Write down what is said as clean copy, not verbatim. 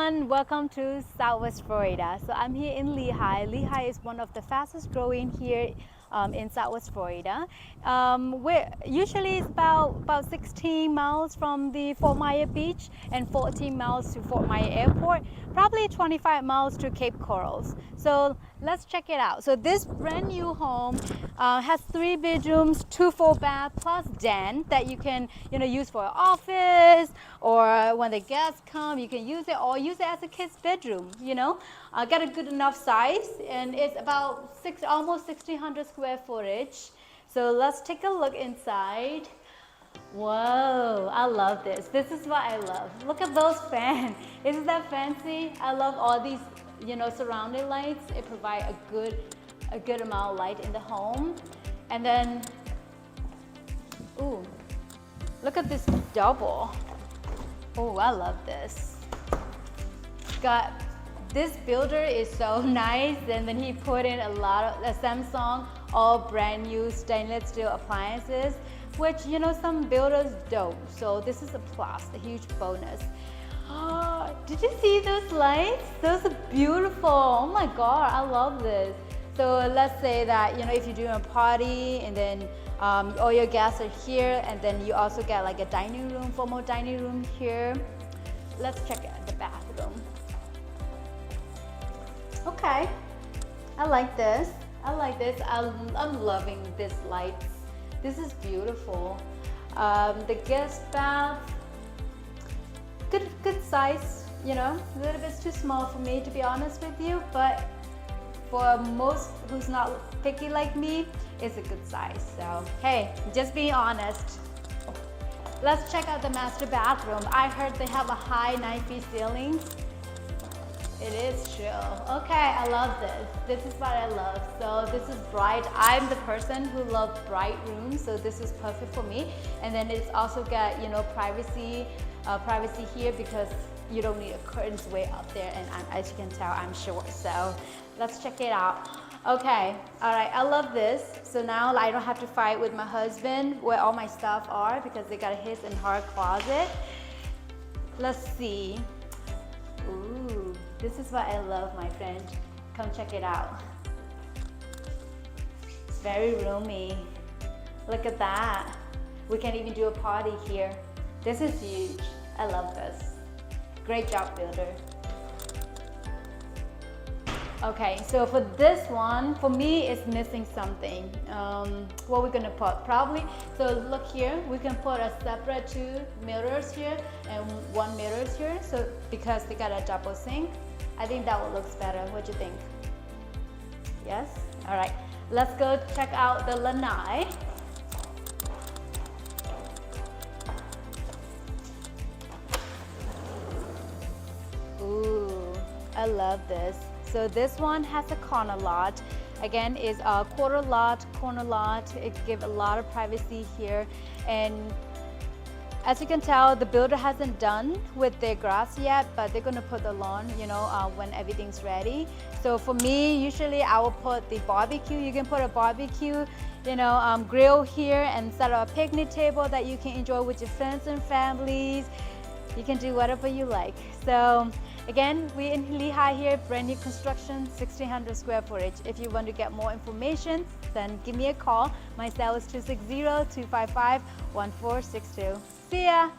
everyone, welcome to Southwest Florida. So I'm here in Lehigh. Lehigh is one of the fastest growing here in Southwest Florida. We're usually it's about 16 miles from the Fort Myers beach and 14 miles to Fort Myers Airport, probably 25 miles to Cape Corals. So let's check it out. So this brand new home has 3 bedrooms, 2 full bath plus den that you can use for an office, or when the guests come you can use it, or use it as a kid's bedroom. Got a good enough size, and it's about almost 1,600 square footage. So let's take a look inside. Whoa, I love this. This is what I love. Look at those fans. Isn't that fancy? I love all these surrounding lights. It provides a good amount of light in the home. And then, ooh, look at this double. Oh, I love this. This builder is so nice, and then he put in a lot of Samsung, all brand new stainless steel appliances, which some builders don't. So this is a plus, a huge bonus. Oh, did you see those lights? Those are beautiful. Oh my God, I love this. So let's say that if you're doing a party and then all your guests are here, and then you also get like a dining room, formal dining room here. Let's check out the bathroom. Okay, I like this. I'm loving this lights. This is beautiful. The guest bath, good size. A little bit too small for me, to be honest with you, but for most who's not picky like me, it's a good size. So hey, just being honest. Let's check out the master bathroom. I heard they have a high 9-feet ceilings. It is true. Okay, I love this. This is what I love. So this is bright. I'm the person who loves bright rooms, so this is perfect for me. And then it's also got privacy here, because you don't need a curtains way up there, and as you can tell, I'm short. So let's check it out. Okay, all right, I love this. So now I don't have to fight with my husband where all my stuff are, because they got his and her closet. Let's see. Ooh, this is what I love, my friend. Come check it out. It's very roomy. Look at that. We can even do a party here. This is huge. I love this. Great job, builder. Okay, so for this one, for me, it's missing something. What we're gonna put, probably, so look here, we can put a separate 2 mirrors here and 1 mirrors here, so because they got a double sink. I think that one looks better. What do you think? Yes? All right, let's go check out the lanai. Ooh, I love this. So this one has a corner lot. Again, is a corner lot. It gives a lot of privacy here. And as you can tell, the builder hasn't done with their grass yet, but they're gonna put the lawn, when everything's ready. So for me, usually I will put the barbecue. You can put a barbecue, grill here, and set up a picnic table that you can enjoy with your friends and families. You can do whatever you like. So again, we're in Lehigh here, brand new construction, 1,600 square footage. If you want to get more information, then give me a call. My cell is 260-255-1462. See ya!